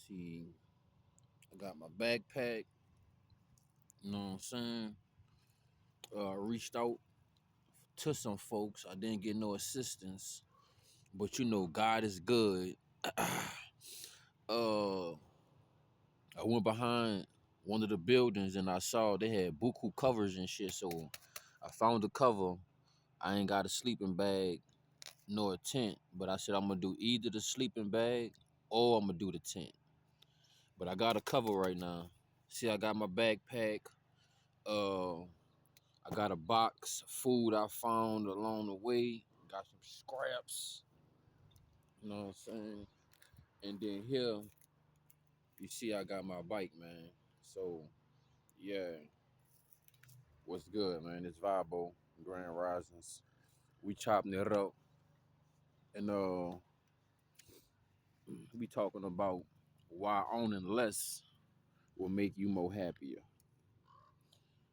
See, I got my backpack. You know what I'm saying? Reached out to some folks. I didn't get no assistance, but God is good. uh, I went behind one of the buildings and I saw they had buku covers and shit. So I found the cover. I ain't got a sleeping bag nor a tent, but I said I'm gonna do either the sleeping bag or I'm gonna do the tent. But I got a cover right now. See, I got my backpack. Uh, I got a box of food I found along the way. Got some scraps. You know what I'm saying? And then here, you see, I got my bike, man. So yeah, what's good, man? It's Vibo, Grand Risings. We chopping it up, and we talking about why owning less will make you more happier.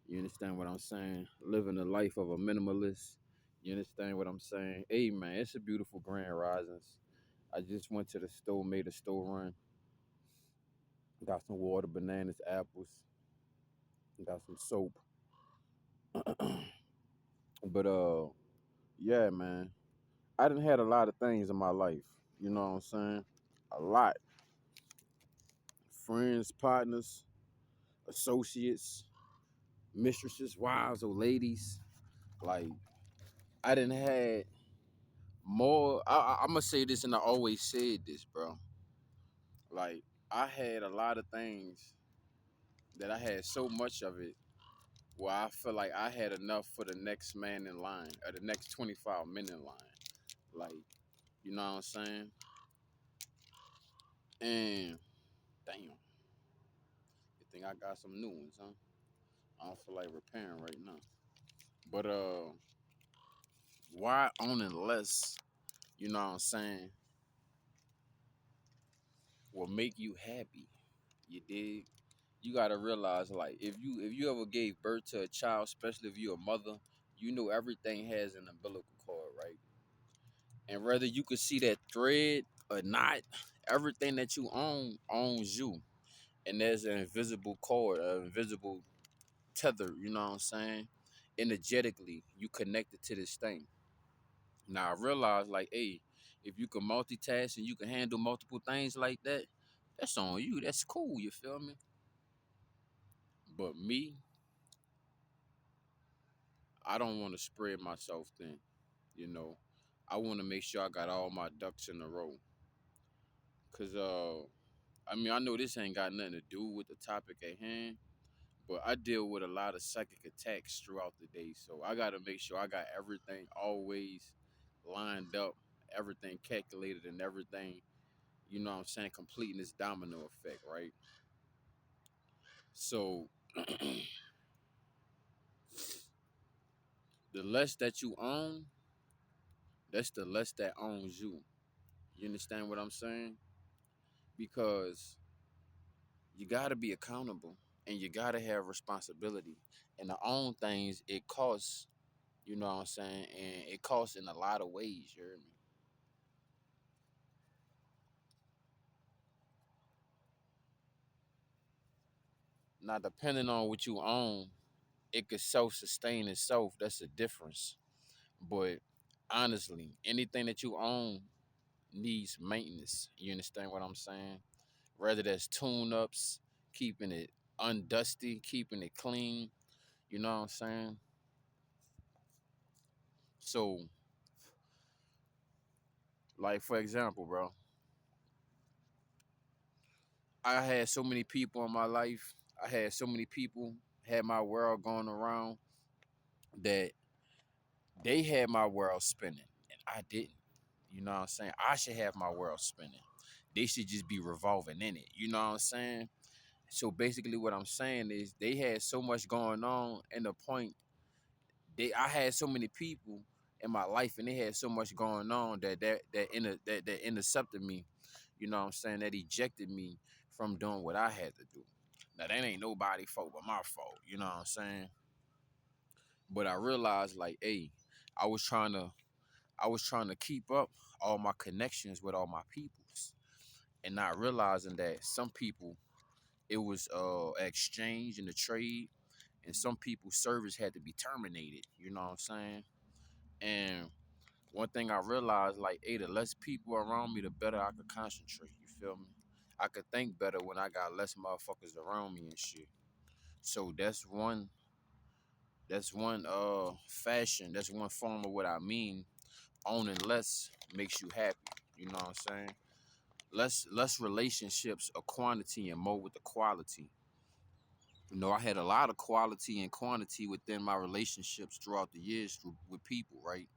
You understand what I'm saying? Living the life of a minimalist. You understand what I'm saying? Hey man, it's a beautiful Grand Risings. I just went to the store, made a store run, got some water, bananas, apples, got some soap. But yeah, man. I done had a lot of things in my life. You know what I'm saying? A lot. Friends, partners, associates, mistresses, wives, or ladies. Like I didn't had more. I'm gonna say this, and I always said this, bro. Like I had a lot of things that I had so much of it where I feel like I had enough for the next man in line or the next 25 men in line. Like, you know what I'm saying? And damn, you think I got some new ones, huh? I don't feel like repairing right now. But why owning less, you know what I'm saying, will make you happy. You dig? You gotta realize, like, if you ever gave birth to a child, especially if you're a mother, you know everything has an umbilical cord, right? And whether you could see that thread or not, everything that you own owns you. And there's an invisible cord, an invisible tether, you know what I'm saying? Energetically, you connected to this thing. Now I realize, like, hey, if you can multitask and you can handle multiple things like that, that's on you. That's cool, you feel me? But me, I don't want to spread myself thin, you know. I want to make sure I got all my ducks in a row. Cause I mean, I know this ain't got nothing to do with the topic at hand, but I deal with a lot of psychic attacks throughout the day. So I got to make sure I got everything always lined up, everything calculated, and everything, you know what I'm saying, completing this domino effect, right? So the less that you own, that's the less that owns you. You understand what I'm saying? Because you got to be accountable and you got to have responsibility. And to own things, it costs, you know what I'm saying? And it costs in a lot of ways, you hear me? Now, depending on what you own, it could self-sustain itself. That's a difference. But honestly, anything that you own needs maintenance. You understand what I'm saying? Whether that's tune-ups, keeping it undusty, keeping it clean. You know what I'm saying? So, like for example, bro, I had so many people in my life. I had so many people had my world going around that they had my world spinning and I didn't. You know what I'm saying? I should have my world spinning. They should just be revolving in it. You know what I'm saying? So basically what I'm saying is they had so much going on and the point I had so many people in my life and they had so much going on that intercepted me, you know what I'm saying, that ejected me from doing what I had to do. Now that ain't nobody fault but my fault, you know what I'm saying? But I realized like, hey, I was trying to I was trying to keep up all my connections with all my peoples. and not realizing that some people it was exchange in the trade, and some people's service had to be terminated. You know what I'm saying? And one thing I realized, like, hey, the less people around me, the better I could concentrate. You feel me? I could think better when I got less motherfuckers around me and shit. So that's one fashion, that's one form of what I mean. Owning less makes you happy. You know what I'm saying? Less relationships of quantity and more with the quality. You know, I had a lot of quality and quantity within my relationships throughout the years with people, right?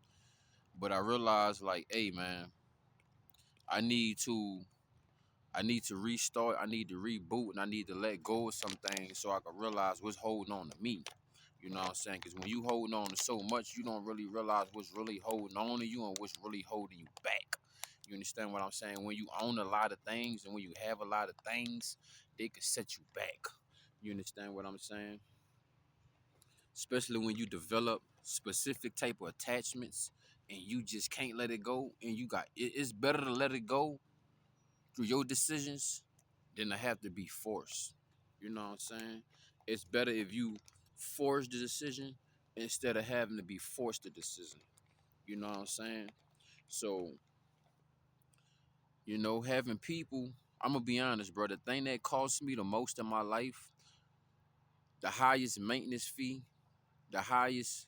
But I realized, like, hey, man, I need to I need to restart, I need to reboot, and I need to let go of some things so I can realize what's holding on to me. You know what I'm saying? Because when you holding on to so much, you don't really realize what's really holding on to you and what's really holding you back. You understand what I'm saying? When you own a lot of things and when you have a lot of things, they can set you back. You understand what I'm saying? Especially when you develop specific type of attachments and you just can't let it go, and it's better to let it go through your decisions than to have to be forced. You know what I'm saying? It's better if you force the decision instead of having to be forced the decision. You know what I'm saying? So, having people, I'm gonna be honest, bro. The thing that cost me the most in my life, the highest maintenance fee, the highest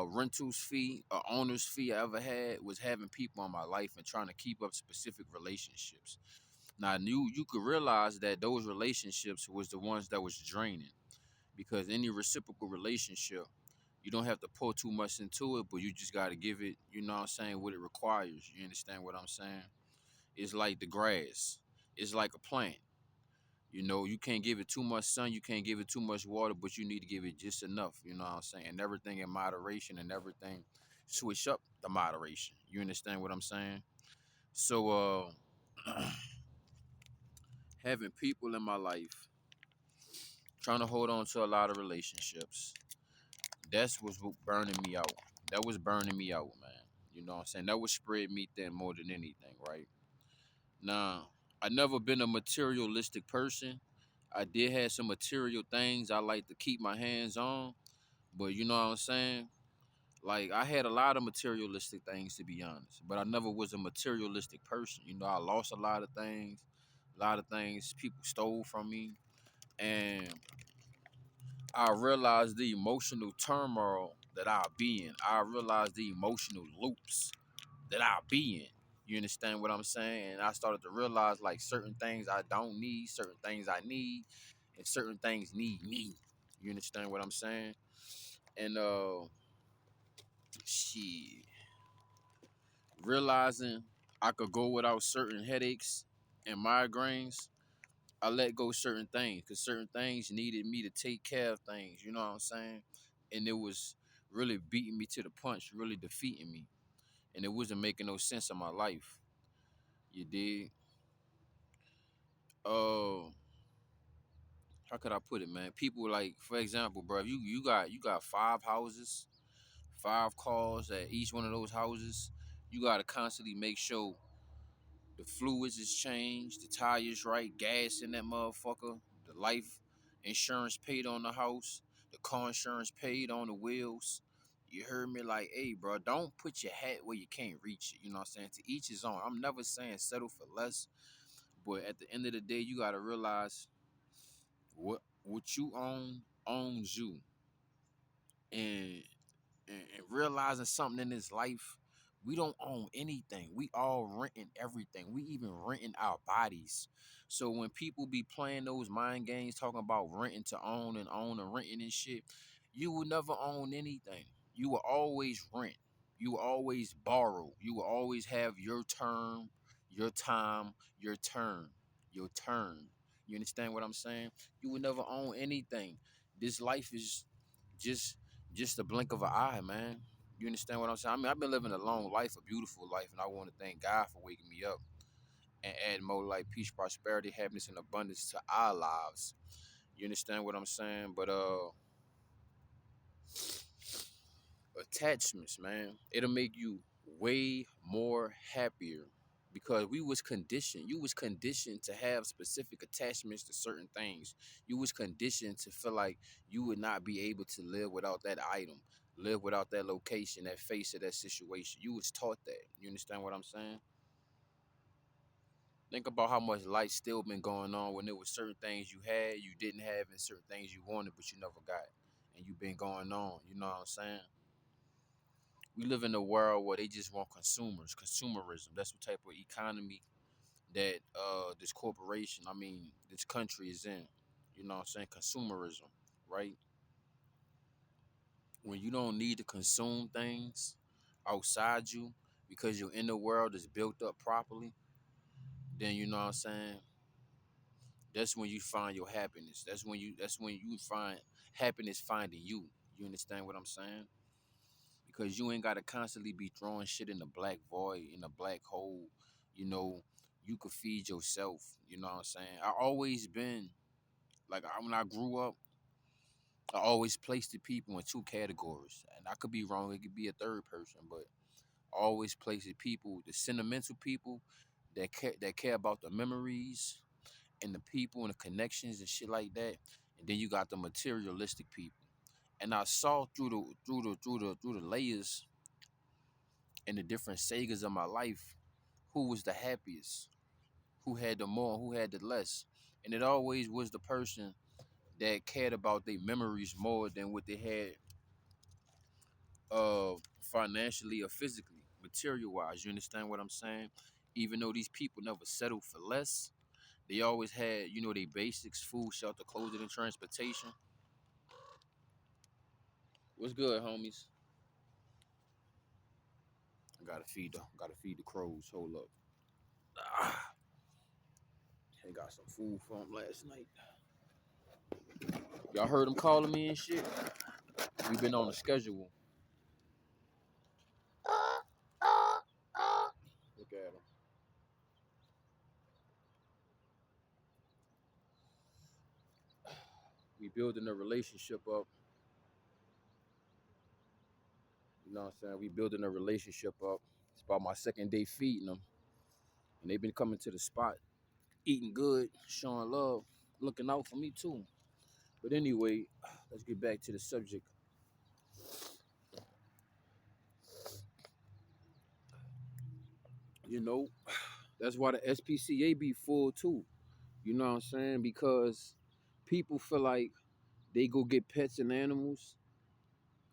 rentals fee, owner's fee I ever had was having people in my life and trying to keep up specific relationships. Now, you could realize that those relationships was the ones that was draining, because any reciprocal relationship, you don't have to pour too much into it, but you just got to give it, you know what I'm saying, what it requires. You understand what I'm saying? It's like the grass. It's like a plant. You know, you can't give it too much sun, you can't give it too much water, but you need to give it just enough, you know what I'm saying? And everything in moderation, and everything switch up the moderation. You understand what I'm saying? So having people in my life trying to hold on to a lot of relationships, that's what's burning me out. That was burning me out, man. You know what I'm saying? That would spread me thin more than anything, right? Now, I never been a materialistic person. I did have some material things I like to keep my hands on, but you know what I'm saying? Like, I had a lot of materialistic things, to be honest, but I never was a materialistic person. You know, I lost a lot of things people stole from me, and I realized the emotional turmoil that I'll be in. I realized the emotional loops that I'll be in. You understand what I'm saying? And I started to realize, like, certain things I don't need, certain things I need, and certain things need me. You understand what I'm saying? And shit, realizing I could go without certain headaches and migraines, I let go certain things because certain things needed me to take care of things. You know what I'm saying? And it was really beating me to the punch, really defeating me, and it wasn't making no sense in my life. You did. How could I put it, man? People, like, for example, bro, if you got 5 houses, 5 cars at each one of those houses, you gotta constantly make sure the fluids is changed, the tires right, gas in that motherfucker, the life insurance paid on the house, the car insurance paid on the wheels. You heard me? Like, hey, bro, don't put your hat where you can't reach it. You know what I'm saying? To each his own. I'm never saying settle for less, but at the end of the day, you gotta realize what you own owns you, and and realizing something in this life, we don't own anything. We all renting everything. We even renting our bodies. So when people be playing those mind games, talking about renting to own and renting and shit, you will never own anything. You will always rent. You will always borrow. You will always have your term, your time, your turn, your turn. You understand what I'm saying? You will never own anything. This life is just just a blink of an eye, man. You understand what I'm saying? I mean, I've been living a long life, a beautiful life, and I want to thank God for waking me up and add more life, peace, prosperity, happiness, and abundance to our lives. You understand what I'm saying? But attachments, man, it'll make you way more happier. because we was conditioned. You was conditioned to have specific attachments to certain things. You was conditioned to feel like you would not be able to live without that item, live without that location, that face of that situation. You was taught that. You understand what I'm saying? Think about how much life still been going on when there was certain things you had, you didn't have, and certain things you wanted but you never got, and you been going on. You know what I'm saying? We live in a world where they just want consumers, consumerism. That's what type of economy that this corporation, I mean, this country is in. You know what I'm saying? Consumerism, right? When you don't need to consume things outside you because your inner world is built up properly, then you know what I'm saying? That's when you find your happiness. That's when you find happiness finding you. You understand what I'm saying? Because you ain't gotta constantly be throwing shit in the black void, in the black hole. You know, you could feed yourself. You know what I'm saying? I always been like when I grew up, I always placed the people in two categories, and I could be wrong. It could be a third person, but I always place the people, the sentimental people that care about the memories and the people and the connections and shit like that. And then you got the materialistic people. And I saw through the layers and the different sagas of my life who was the happiest, who had the more, who had the less. And it always was the person that cared about their memories more than what they had financially or physically, material wise. You understand what I'm saying? Even though these people never settled for less, they always had, their basics: food, shelter, clothing, and transportation. What's good, homies? I gotta feed the crows. Hold up. Ah, they got some food from last night. Y'all heard them calling me and shit. We been on a schedule. Look at them. We building a relationship up. You know what I'm saying? We building a relationship up. It's about my second day feeding them, and they've been coming to the spot, eating good, showing love, looking out for me too. But anyway, let's get back to the subject. You know, that's why the SPCA be full too. You know what I'm saying? Because people feel like they go get pets and animals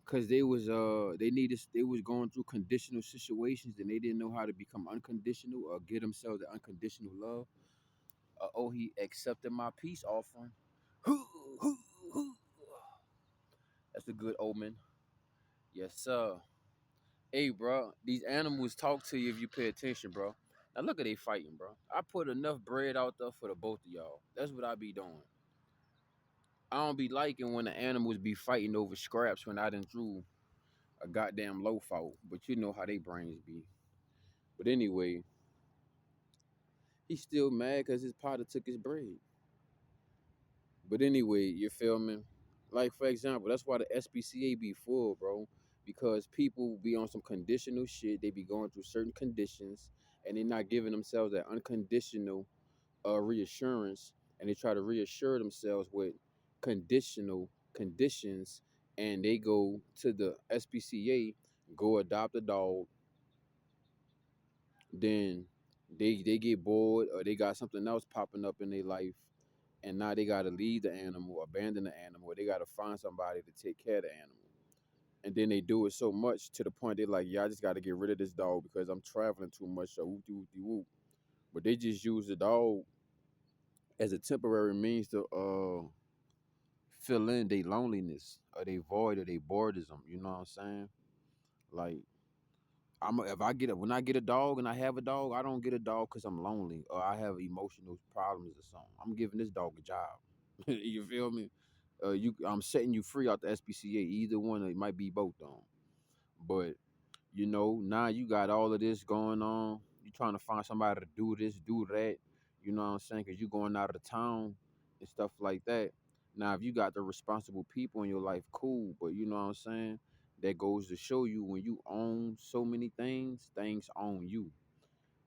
because they was going through conditional situations and they didn't know how to become unconditional or get themselves the unconditional love. Oh, he accepted my peace offering. That's a good omen. Yes, sir. Hey, bro, these animals talk to you if you pay attention, bro. Now look at they fighting, bro. I put enough bread out there for the both of y'all. That's what I be doing. I don't be liking when the animals be fighting over scraps when I done threw a goddamn loaf out. But you know how they brains be. But anyway, he's still mad because his partner took his bread. But anyway, you feel me? Like, for example, that's why the SPCA be full, bro. Because people be on some conditional shit. They be going through certain conditions and they not giving themselves that unconditional reassurance. And they try to reassure themselves with conditional conditions. And they go to the SPCA, go adopt a dog. Then they get bored or they got something else popping up in their life and now they gotta leave the animal, abandon the animal, or they gotta find somebody to take care of the animal. And then they do it so much to the point they're like, yeah, I just gotta get rid of this dog because I'm traveling too much, so whoop de whoop de whoop. But they just use the dog as a temporary means to fill in their loneliness or they void or they boredom, you know what I'm saying? Like if I get when I get a dog and I have a dog, I don't get a dog because I'm lonely or I have emotional problems or something. I'm giving this dog a job. You feel me? I'm setting you free out the SPCA. Either one, it might be both of them. But now you got all of this going on. You trying to find somebody to do this, do that. You know what I'm saying? Because you going out of the town and stuff like that. Now, if you got the responsible people in your life, cool. But you know what I'm saying? That goes to show you when you own so many things, things own you.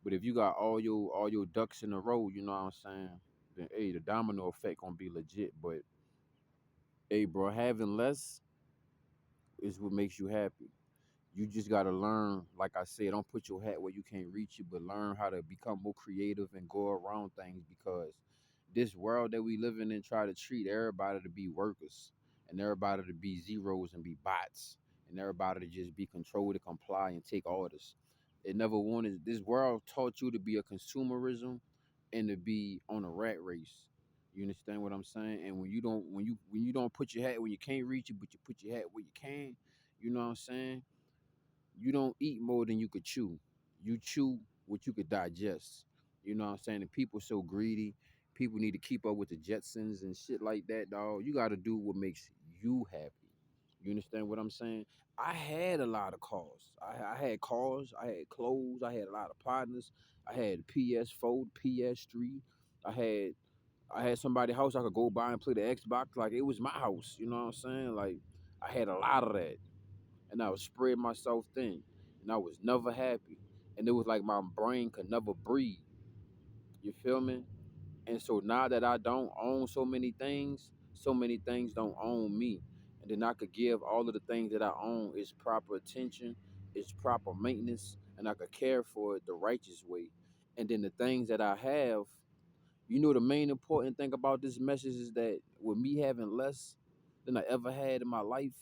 But if you got all your ducks in a row, you know what I'm saying? Then hey, the domino effect gonna be legit. But hey, bro, having less is what makes you happy. You just gotta learn, like I said, don't put your hat where you can't reach it, but learn how to become more creative and go around things because this world that we live in try to treat everybody to be workers and everybody to be zeros and be bots and everybody to just be controlled to comply and take orders. It never wanted this world taught you to be a consumerism and to be on a rat race. You understand what I'm saying? And when you don't put your hat where you can't reach it, but you put your hat where you can, you know what I'm saying? You don't eat more than you could chew. You chew what you could digest. You know what I'm saying? And people so greedy. People need to keep up with the Jetsons and shit like that, dog. You got to do what makes you happy. You understand what I'm saying? I had a lot of cars. I had cars. I had clothes. I had a lot of partners. I had PS4, PS3. I had I had somebody's house I could go by and play the Xbox like it was my house. You know what I'm saying? Like I had a lot of that and I would spread myself thin, and I was never happy. And it was like my brain could never breathe. You feel me? And so now that I don't own so many things don't own me. And then I could give all of the things that I own its proper attention, its proper maintenance, and I could care for it the righteous way. And then the things that I have, the main important thing about this message is that with me having less than I ever had in my life,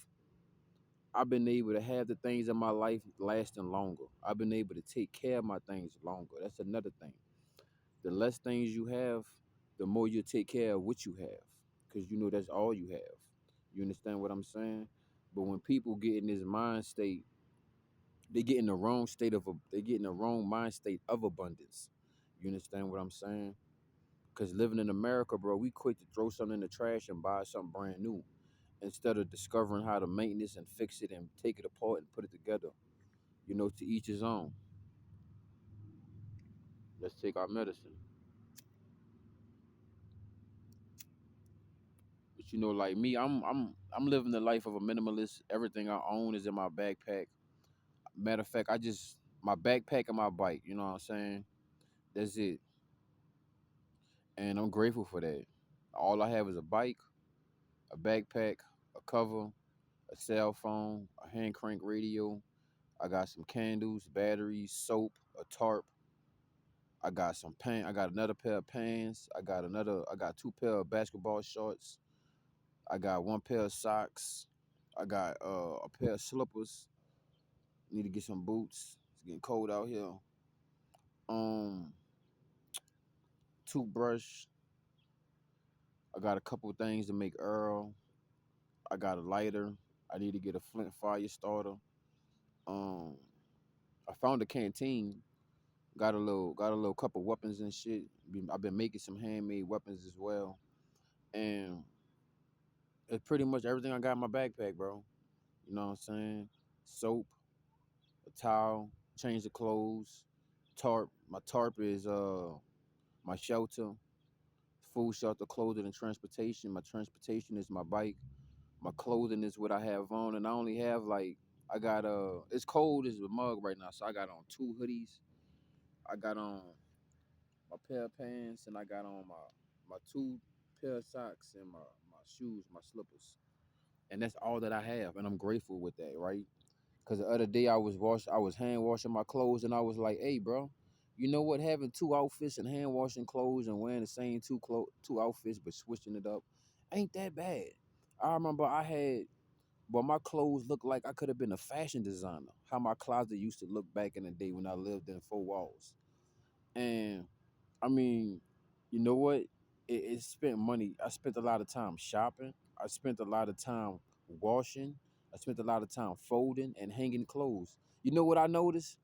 I've been able to have the things in my life lasting longer. I've been able to take care of my things longer. That's another thing. The less things you have, the more you take care of what you have, because that's all you have. You understand what I'm saying? But when people get in this mind state, they get in the wrong state they get in the wrong mind state of abundance. You understand what I'm saying? Because living in America, bro, we quick to throw something in the trash and buy something brand new instead of discovering how to maintenance and fix it and take it apart and put it together. To each his own. Let's take our medicine. But like me, I'm living the life of a minimalist. Everything I own is in my backpack. Matter of fact, I just my backpack and my bike. You know what I'm saying? That's it. And I'm grateful for that. All I have is a bike, a backpack, a cover, a cell phone, a hand crank radio. I got some candles, batteries, soap, a tarp. I got some pants. I got another pair of pants. I got two pair of basketball shorts. I got one pair of socks. I got a pair of slippers. Need to get some boots. It's getting cold out here. Um, Toothbrush. I got a couple of things to make Earl. I got a lighter. I need to get a flint fire starter. Um, I found a canteen. Got a little couple weapons and shit. I've been making some handmade weapons as well, and it's pretty much everything I got in my backpack, bro. You know what I'm saying? Soap, a towel, change of clothes, tarp. My tarp is my shelter, food, shelter, clothing, and transportation. My transportation is my bike. My clothing is what I have on, and I only have like I got it's cold as a mug right now, so I got on two hoodies. I got on my pair of pants, and I got on my two pair of socks and my shoes, my slippers, and that's all that I have, and I'm grateful with that, right? Cause the other day I was hand washing my clothes, and I was like, "Hey, bro, you know what? Having two outfits and hand washing clothes and wearing the same two outfits but switching it up, ain't that bad." I remember my clothes looked like I could have been a fashion designer. How my closet used to look back in the day when I lived in four walls, and I mean, you know what? It spent money. I spent a lot of time shopping. I spent a lot of time washing. I spent a lot of time folding and hanging clothes. You know what I noticed?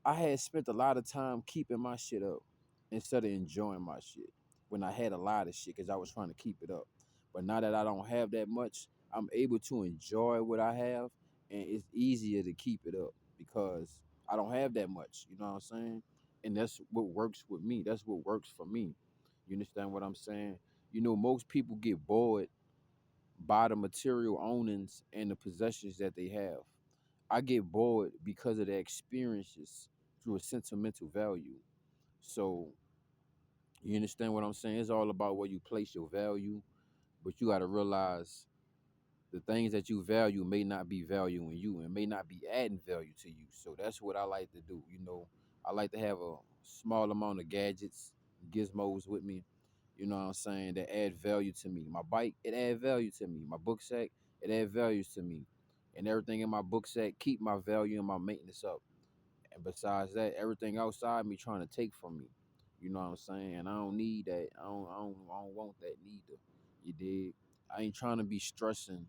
I had spent a lot of time keeping my shit up instead of enjoying my shit when I had a lot of shit because I was trying to keep it up. But now that I don't have that much, I'm able to enjoy what I have, and it's easier to keep it up because I don't have that much. You know what I'm saying? And that's what works with me. That's what works for me. You understand what I'm saying? Most people get bored by the material ownings and the possessions that they have. I get bored because of the experiences through a sentimental value. So you understand what I'm saying? It's all about where you place your value, but you got to realize the things that you value may not be valuing you and may not be adding value to you. So that's what I like to do. I like to have a small amount of gadgets, gizmos with me, you know what I'm saying, that add value to me. My bike, it add value to me. My book sack, it add values to me. And everything in my book sack keep my value and my maintenance up. And besides that, everything outside me trying to take from me. You know what I'm saying? And I don't need that. I don't want that neither. You dig? I ain't trying to be stressing,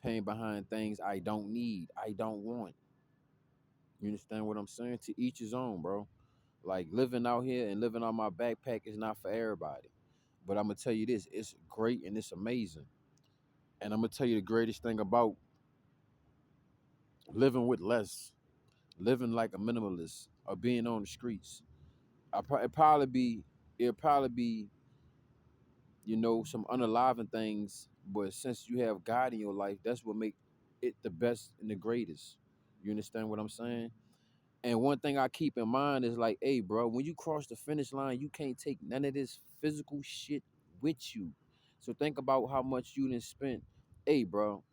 paying behind things I don't need, I don't want. You understand what I'm saying? To each his own, bro. Like living out here and living on my backpack is not for everybody. But I'm gonna tell you this, it's great and it's amazing. And I'm gonna tell you the greatest thing about living with less, living like a minimalist, or being on the streets. It'll probably be, some unaliving things, but since you have God in your life, that's what make it the best and the greatest. You understand what I'm saying? And one thing I keep in mind is like, hey, bro, when you cross the finish line, you can't take none of this physical shit with you. So think about how much you done spent. Hey, bro,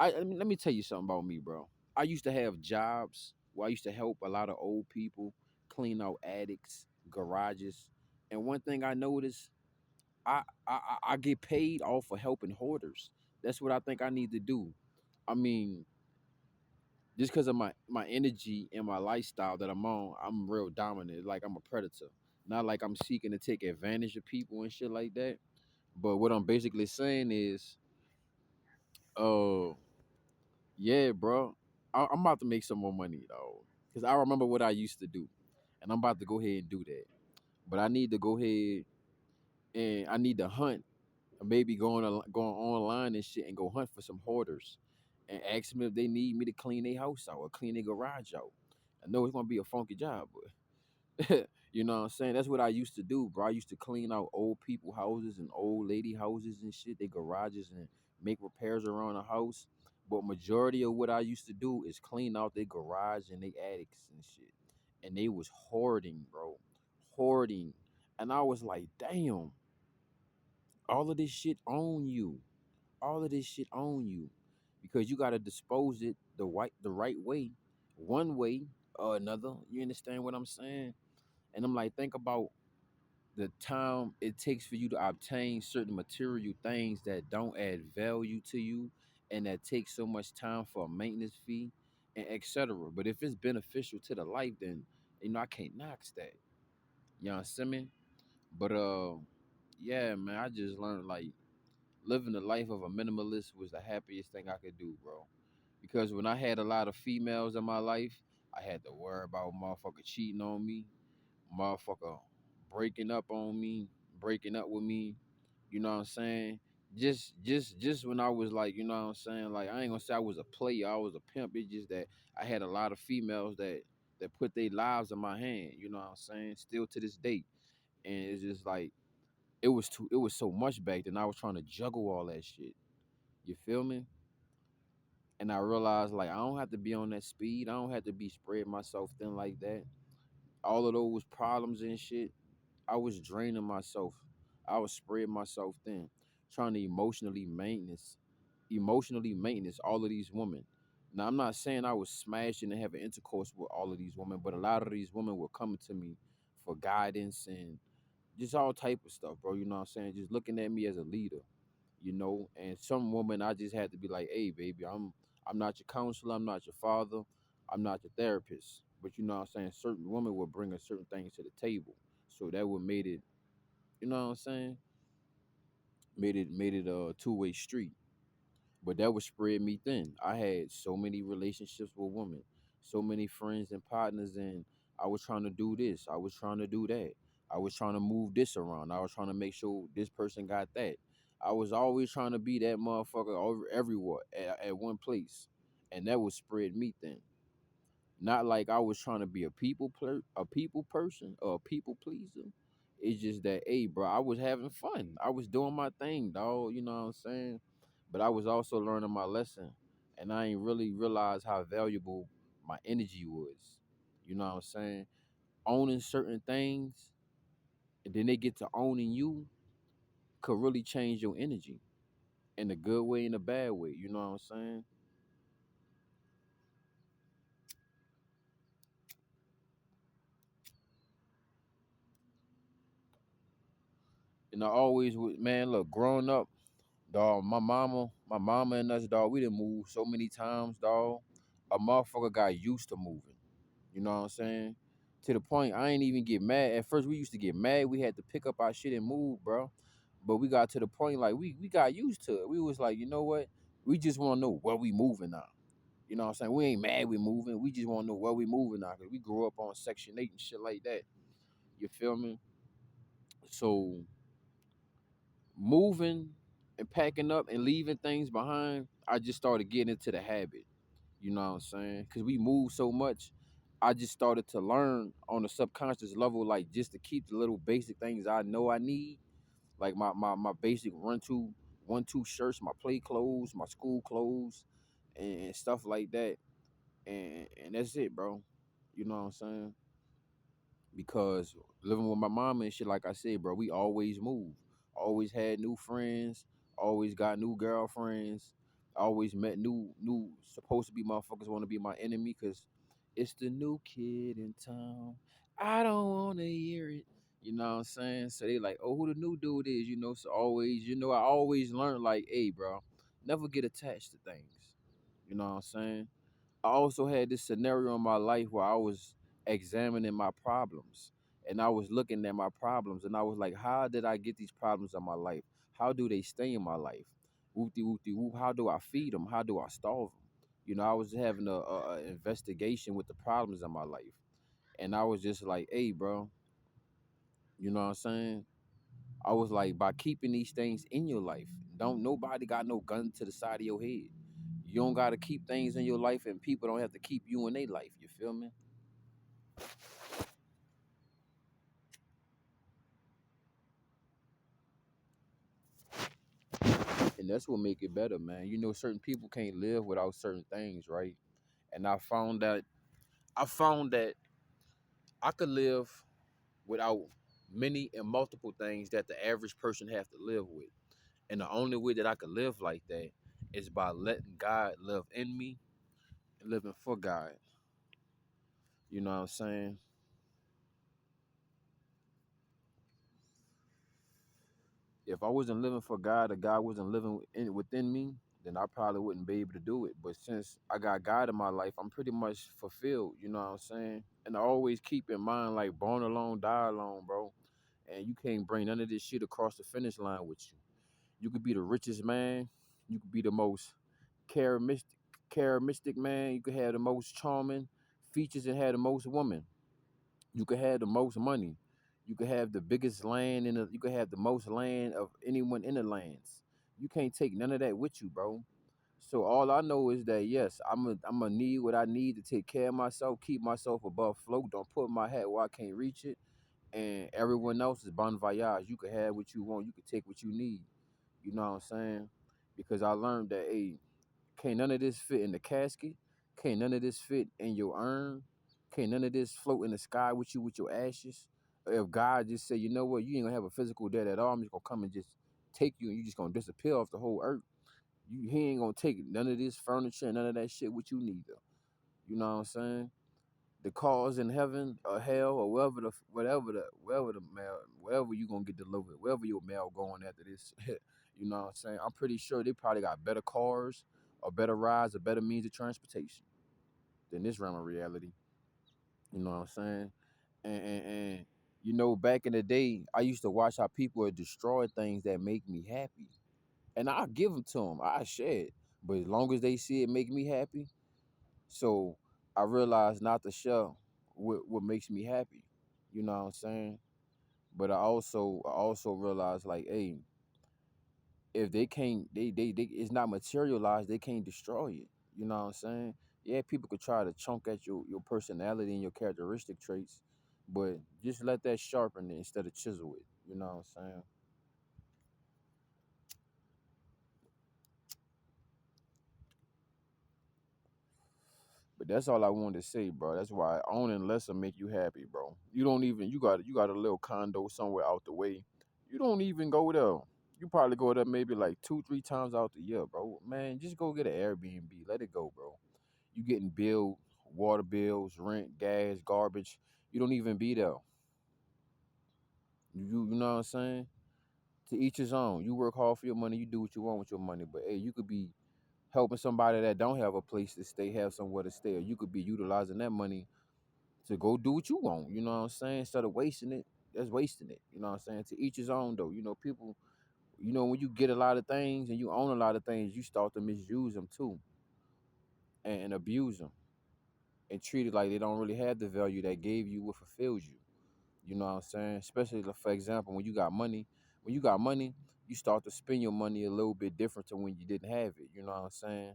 let me tell you something about me, bro. I used to have jobs where I used to help a lot of old people clean out attics, garages, and one thing I noticed, I get paid off for helping hoarders. That's what I think I need to do. I mean, just because of my energy and my lifestyle that I'm on, I'm real dominant. Like I'm a predator. Not like I'm seeking to take advantage of people and shit like that. But what I'm basically saying is, uh, yeah, bro, I'm about to make some more money though, because I remember what I used to do, and I'm about to go ahead and do that. But I need to go ahead and I need to hunt, maybe going online and shit, and go hunt for some hoarders, and ask them if they need me to clean their house out or clean their garage out. I know it's gonna be a funky job, but you know what I'm saying? That's what I used to do, bro. I used to clean out old people houses and old lady houses and shit, their garages, and make repairs around the house. But majority of what I used to do is clean out their garage and their attics and shit. And they was hoarding, bro. Hoarding. And I was like, damn, all of this shit on you. All of this shit on you. Because you gotta dispose it the right way. One way or another. You understand what I'm saying? And I'm like, think about the time it takes for you to obtain certain material things that don't add value to you and that takes so much time for a maintenance fee and etc. But if it's beneficial to the life, then I can't knock that. You know what I'm saying? But yeah, man, I just learned like living the life of a minimalist was the happiest thing I could do, bro. Because when I had a lot of females in my life, I had to worry about motherfucker cheating on me, motherfucker breaking up on me, breaking up with me. You know what I'm saying? Just when I was like, you know what I'm saying? Like I ain't gonna say I was a player, I was a pimp. It's just that I had a lot of females that put their lives in my hand. You know what I'm saying? Still to this day, and it's just like it was so much back then. I was trying to juggle all that shit. You feel me? And I realized like I don't have to be on that speed. I don't have to be spread myself thin like that. All of those problems and shit, I was draining myself. I was spreading myself thin, trying to emotionally maintenance all of these women. Now I'm not saying I was smashing and having intercourse with all of these women, but a lot of these women were coming to me for guidance and just all type of stuff, bro. You know what I'm saying? Just looking at me as a leader, and some woman I just had to be like, hey baby, I'm not your counselor, I'm not your father, I'm not your therapist. But you know what I'm saying? Certain women will bring a certain things to the table. So that would made it, you know what I'm saying? Made it a two-way street. But that would spread me thin. I had so many relationships with women, so many friends and partners, and I was trying to do this, I was trying to do that. I was trying to move this around. I was trying to make sure this person got that. I was always trying to be that motherfucker everywhere at one place. And that would spread me thin. Not like I was trying to be a people person or a people pleaser. It's just that, hey, bro, I was having fun. I was doing my thing, dog. You know what I'm saying? But I was also learning my lesson, and I ain't really realized how valuable my energy was. You know what I'm saying? owning certain things, and then they get to owning you, could really change your energy in a good way and a bad way. You know what I'm saying? And I always would, man, look, growing up, dog, my mama and us, dog, we done moved so many times, dog. A motherfucker got used to moving. You know what I'm saying? To the point I ain't even get mad. At first we used to get mad. We had to pick up our shit and move, bro. But we got to the point like we got used to it. We was like, you know what? We just want to know where we moving now. You know what I'm saying? We ain't mad we moving. We just want to know where we moving now. Cause we grew up on Section 8 and shit like that. You feel me? So moving and packing up and leaving things behind, I just started getting into the habit. You know what I'm saying? Because we move so much, I just started to learn on a subconscious level, like just to keep the little basic things I know I need, like my basic one two shirts, my play clothes, my school clothes, and stuff like that. And that's it, bro. You know what I'm saying? Because living with my mama and shit, like I said, bro, we always move. Always had new friends, always got new girlfriends, always met new supposed to be motherfuckers want to be my enemy because it's the new kid in town. I don't wanna hear it. You know what I'm saying? So they like, oh, who the new dude is, you know. So always, I always learn like, hey, bro, never get attached to things. You know what I'm saying? I also had this scenario in my life where I was examining my problems and I was looking at my problems and I was like, how did I get these problems in my life? How do they stay in my life? Whoopty whoopty whoop. How do I feed them? How do I starve them? You know, I was having a investigation with the problems in my life, and I was just like, hey, bro, you know what I'm saying? I was like, by keeping these things in your life, don't nobody got no gun to the side of your head. You don't gotta keep things in your life, and people don't have to keep you in their life. You feel me? And that's what make it better, man. You know, certain people can't live without certain things, right? And I found that I could live without many and multiple things that the average person have to live with. And the only way that I could live like that is by letting God live in me and living for God. You know what I'm saying? If I wasn't living for God or God wasn't living within me, then I probably wouldn't be able to do it. But since I got God in my life, I'm pretty much fulfilled. You know what I'm saying? And I always keep in mind, like, born alone, die alone, bro. And you can't bring none of this shit across the finish line with you. You could be the richest man. You could be the most charismatic, charismatic man. You could have the most charming features and have the most woman. You could have the most money. You could have the biggest land you could have the most land of anyone in the lands. You can't take none of that with you, bro. So all I know is that yes, I'm gonna need what I need to take care of myself, keep myself above float. Don't put my hat where I can't reach it. And everyone else is bon voyage. You can have what you want. You can take what you need. You know what I'm saying? Because I learned that, hey, can't none of this fit in the casket. Can't none of this fit in your urn. Can't none of this float in the sky with you with your ashes. If God just say, you know what, you ain't gonna have a physical death at all. I'm just gonna come and just take you and you just gonna disappear off the whole earth. He ain't gonna take none of this furniture and none of that shit with you neither. You know what I'm saying? The cause in heaven or hell or wherever the mail, wherever you gonna get delivered, wherever your mail going after this. You know what I'm saying? I'm pretty sure they probably got better cars or better rides or better means of transportation than this realm of reality. You know what I'm saying? And you know, back in the day, I used to watch how people would destroy things that make me happy, and I give them to them. I share it, but as long as they see it make me happy, so I realized not to share what makes me happy. You know what I'm saying? But I also realized like, hey, if they can't they it's not materialized, they can't destroy it. You know what I'm saying? Yeah, people could try to chunk at your personality and your characteristic traits, but just let that sharpen it instead of chisel it. You know what I'm saying? But But that's all I wanted to say, bro. That's why owning less will make you happy, bro. You don't even you got a little condo somewhere out the way. You don't even go there. You probably go there maybe like 2, 3 times out the year, bro. Man, just go get an Airbnb. Let it go, bro. You getting billed, water bills, rent, gas, garbage. You don't even be there. You know what I'm saying? To each his own. You work hard for your money. You do what you want with your money. But hey, you could be helping somebody that don't have a place to stay, have somewhere to stay, or you could be utilizing that money to go do what you want. You know what I'm saying? Instead of wasting it, that's wasting it. You know what I'm saying? To each his own, though. You know, people. You know, when you get a lot of things and you own a lot of things, you start to misuse them too, and abuse them, and treat it like they don't really have the value that gave you what fulfills you. You know what I'm saying? Especially like, for example, when you got money, you start to spend your money a little bit different to when you didn't have it. You know what I'm saying?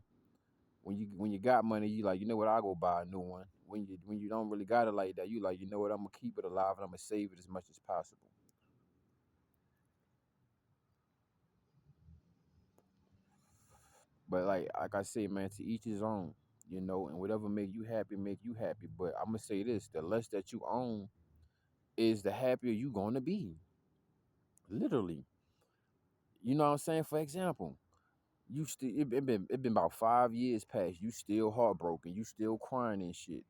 When you got money, you like, you know what, I go buy a new one. When you don't really got it like that, you like, you know what, I'm gonna keep it alive and I'm gonna save it as much as possible. But like I say, man, to each his own, you know, and whatever make you happy, make you happy. But I'm gonna say this: the less that you own is the happier you gonna be. Literally, you know what I'm saying? For example, you still it been about 5 years past. You still heartbroken. You still crying and shit.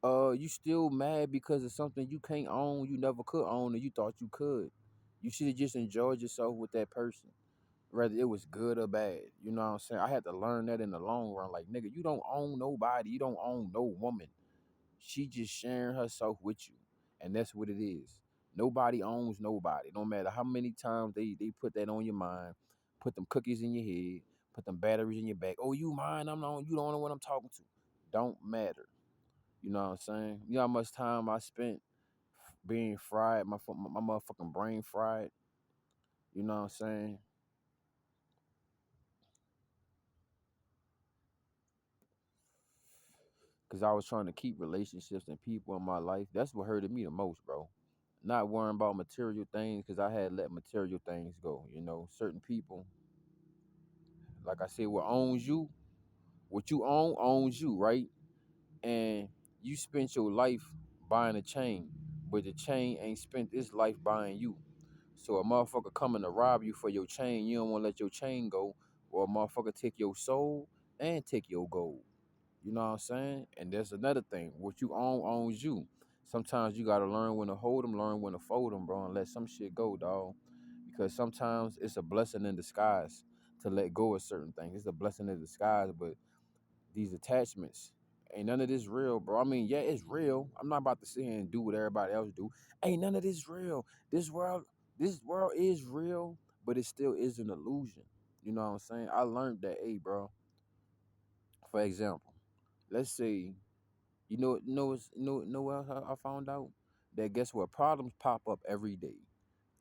You still mad because of something you can't own, you never could own, and you thought you could. You should have just enjoyed yourself with that person, whether it was good or bad. You know what I'm saying? I had to learn that in the long run. Like, nigga, you don't own nobody. You don't own no woman. She just sharing herself with you, and that's what it is. Nobody owns nobody. No matter how many times they put that on your mind, put them cookies in your head, put them batteries in your back. Oh, you mine? I'm not. You don't know what I'm talking to. Don't matter. You know what I'm saying? You know how much time I spent being fried, my motherfucking brain fried. You know what I'm saying? Because I was trying to keep relationships and people in my life. That's what hurted me the most, bro. Not worrying about material things because I had let material things go. You know, certain people, like I said, what owns you, what you own owns you, right? And you spent your life buying a chain, but the chain ain't spent its life buying you. So a motherfucker coming to rob you for your chain, you don't want to let your chain go, or a motherfucker take your soul and take your gold. You know what I'm saying? And there's another thing. What you own owns you. Sometimes you gotta learn when to hold them, learn when to fold them, bro, and let some shit go, dog. Because sometimes it's a blessing in disguise to let go of certain things. It's a blessing in disguise, but these attachments, ain't none of this real, bro. I mean, yeah, it's real. I'm not about to sit here and do what everybody else do. Ain't none of this real. This world, this world is real, but it still is an illusion. You know what I'm saying? I learned that, hey, bro. For example, let's say know what I found out? That guess what? Problems pop up every day.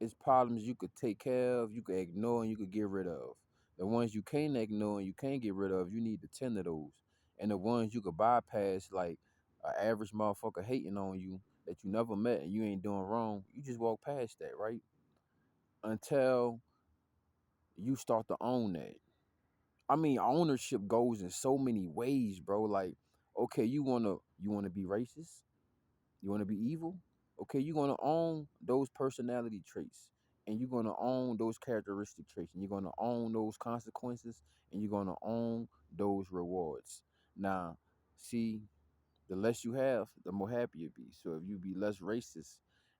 It's problems you could take care of, you could ignore, and you could get rid of. The ones you can't ignore and you can't get rid of, you need to tend to those. And the ones you could bypass, like an average motherfucker hating on you that you never met and you ain't doing wrong, you just walk past that, right? Until you start to own that. I mean, ownership goes in so many ways, bro. Like, okay, you wanna be racist? You want to be evil? Okay, you're going to own those personality traits and you're going to own those characteristic traits and you're going to own those consequences and you're going to own those rewards. Now, see, the less you have, the more happy you'll be. So if you be less racist,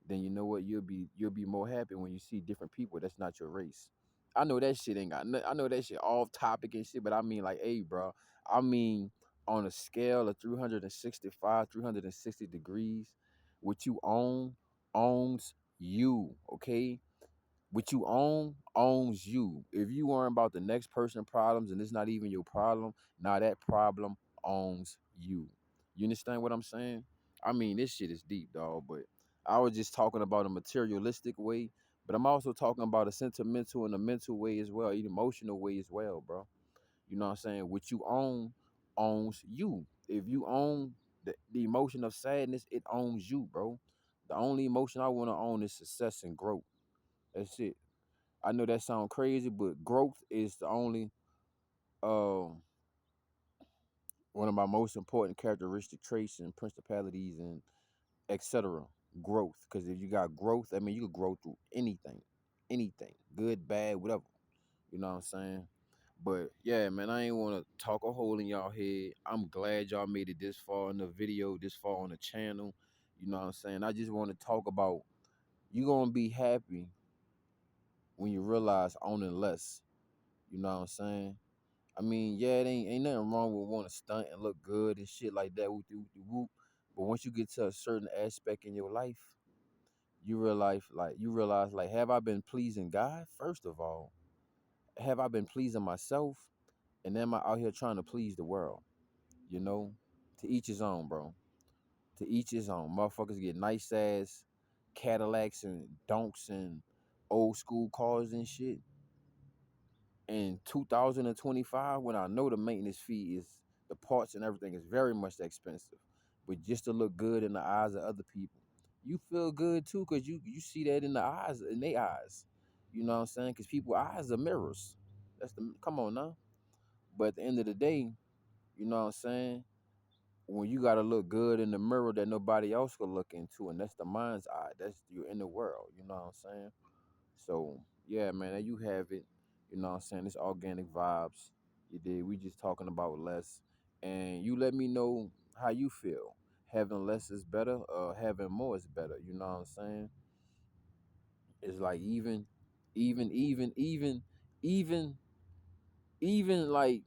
then you know what, you'll be more happy when you see different people that's not your race. I know that shit ain't got. I know that shit off topic and shit, but I mean like, hey, bro. I mean, on a scale of 365, 360 degrees, what you own owns you. Okay, what you own owns you. If you worry about the next person problems and it's not even your problem, now that problem owns you. You understand what I'm saying? I mean, this shit is deep, dog, but I was just talking about a materialistic way, but I'm also talking about a sentimental and a mental way as well, an emotional way as well, bro. You know what I'm saying? What you own owns you. If you own the emotion of sadness, it owns you, bro. The only emotion I want to own is success and growth. That's it. I know that sounds crazy, but growth is the only uh one of my most important characteristic traits and principalities and etc. Growth. Because if you got growth, I mean, you can grow through anything, good, bad, whatever. You know what I'm saying? But yeah, man, I ain't want to talk a hole in y'all head. I'm glad y'all made it this far in the video, this far on the channel. You know what I'm saying? I just want to talk about you gonna be happy when you realize owning less. You know what I'm saying? I mean, yeah, it ain't nothing wrong with wanting to stunt and look good and shit like that with the whoop. But once you get to a certain aspect in your life, you realize like, have I been pleasing God first of all? Have I been pleasing myself? And am I out here trying to please the world? You know, to each his own, bro. To each his own. Motherfuckers get nice ass Cadillacs and donks and old school cars and shit. In 2025, when I know the maintenance fee is the parts and everything is very much expensive, but just to look good in the eyes of other people, you feel good too, cause you see that in the eyes, in their eyes. You know what I'm saying? Cause people eyes are mirrors. Come on now. But at the end of the day, you know what I'm saying? When you gotta look good in the mirror that nobody else could look into, and that's the mind's eye. That's your inner world. You know what I'm saying? So yeah, man, there you have it. You know what I'm saying? It's organic vibes. You did. We just talking about less. And you let me know how you feel. Having less is better, or having more is better. You know what I'm saying? It's like even, even, even, even like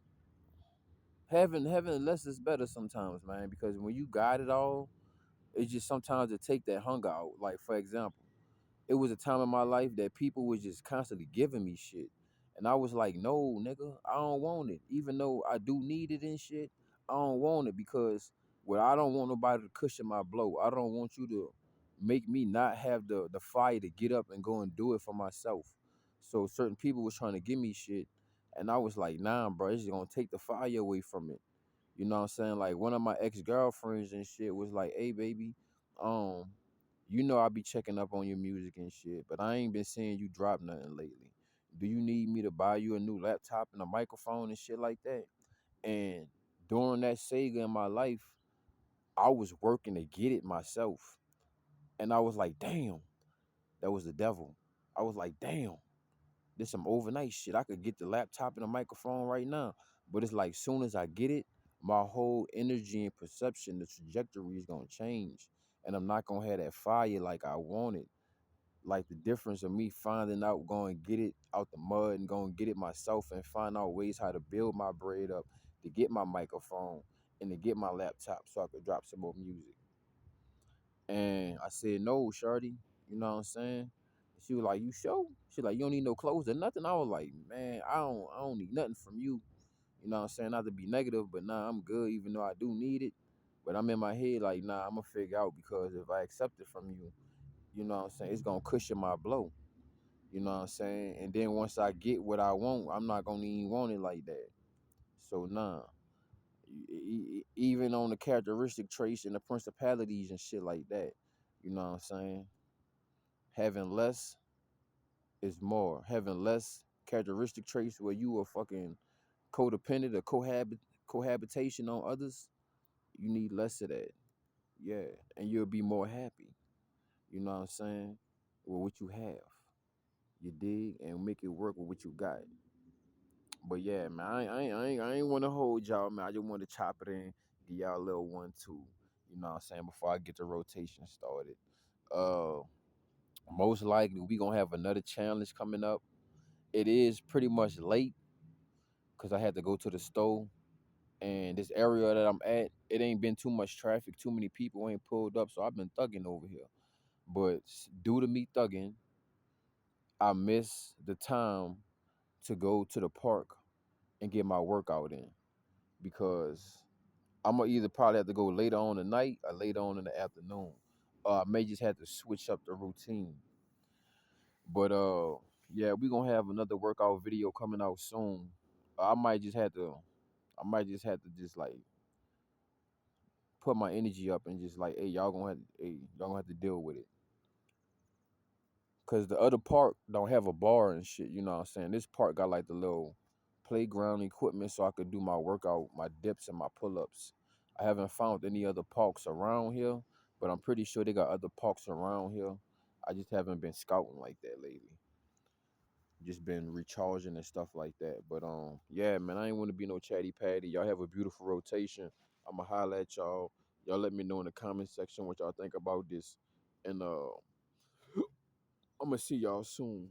having less is better sometimes, man. Because when you got it all, it's just sometimes it take that hunger out. Like for example, it was a time in my life that people was just constantly giving me shit. And I was like, no, nigga, I don't want it. Even though I do need it and shit, I don't want it because I don't want nobody to cushion my blow. I don't want you to make me not have the fire to get up and go and do it for myself. So certain people was trying to give me shit. And I was like, nah, bro, it's just gonna take the fire away from it. You know what I'm saying? Like one of my ex-girlfriends and shit was like, hey baby, um, you know I be checking up on your music and shit, but I ain't been seeing you drop nothing lately. Do you need me to buy you a new laptop and a microphone and shit like that? And during that Sega in my life, I was working to get it myself. And I was like, damn, that was the devil. I was like, damn, this some overnight shit. I could get the laptop and a microphone right now. But it's like soon as I get it, my whole energy and perception, the trajectory is gonna change. And I'm not gonna have that fire like I wanted. Like the difference of me finding out, going get it out the mud and going get it myself and find out ways how to build my bread up to get my microphone and to get my laptop so I could drop some more music. And I said, no, Shorty, you know what I'm saying? She was like, you sure? She like, you don't need no clothes or nothing. I was like, man, I don't need nothing from you. You know what I'm saying? Not to be negative, but nah, I'm good, even though I do need it. But I'm in my head like, nah, I'm gonna figure out because if I accept it from you, you know what I'm saying, it's gonna cushion my blow. You know what I'm saying? And then once I get what I want, I'm not gonna even want it like that. So nah. Even on the characteristic traits and the principalities and shit like that. You know what I'm saying? Having less is more. Having less characteristic traits where you are fucking codependent or cohabitation on others, you need less of that. Yeah. And you'll be more happy. You know what I'm saying? With what you have. You dig? And make it work with what you got. But yeah, man, I ain't want to hold y'all, man. I just want to chop it in, give y'all a little 1-2. You know what I'm saying? Before I get the rotation started. Uh, Most likely we gonna have another challenge coming up. It is pretty much late because I had to go to the store, and this area that I'm at, it ain't been too much traffic, too many people ain't pulled up, so I've been thugging over here. But due to me thugging, I miss the time to go to the park and get my workout in because I'm gonna either probably have to go later on at night or later on in the afternoon. I may just have to switch up the routine. But yeah, we gonna have another workout video coming out soon. I might just have to just like put my energy up and just like, hey, y'all gonna have to deal with it. Cause the other park don't have a bar and shit, you know what I'm saying? This park got like the little playground equipment so I could do my workout, my dips and my pull-ups. I haven't found any other parks around here, but I'm pretty sure they got other parks around here. I just haven't been scouting like that lately. Just been recharging and stuff like that. But yeah, man, I ain't want to be no chatty patty. Y'all have a beautiful rotation. I'ma holla at y'all. Y'all let me know in the comment section what y'all think about this. And I'ma see y'all soon.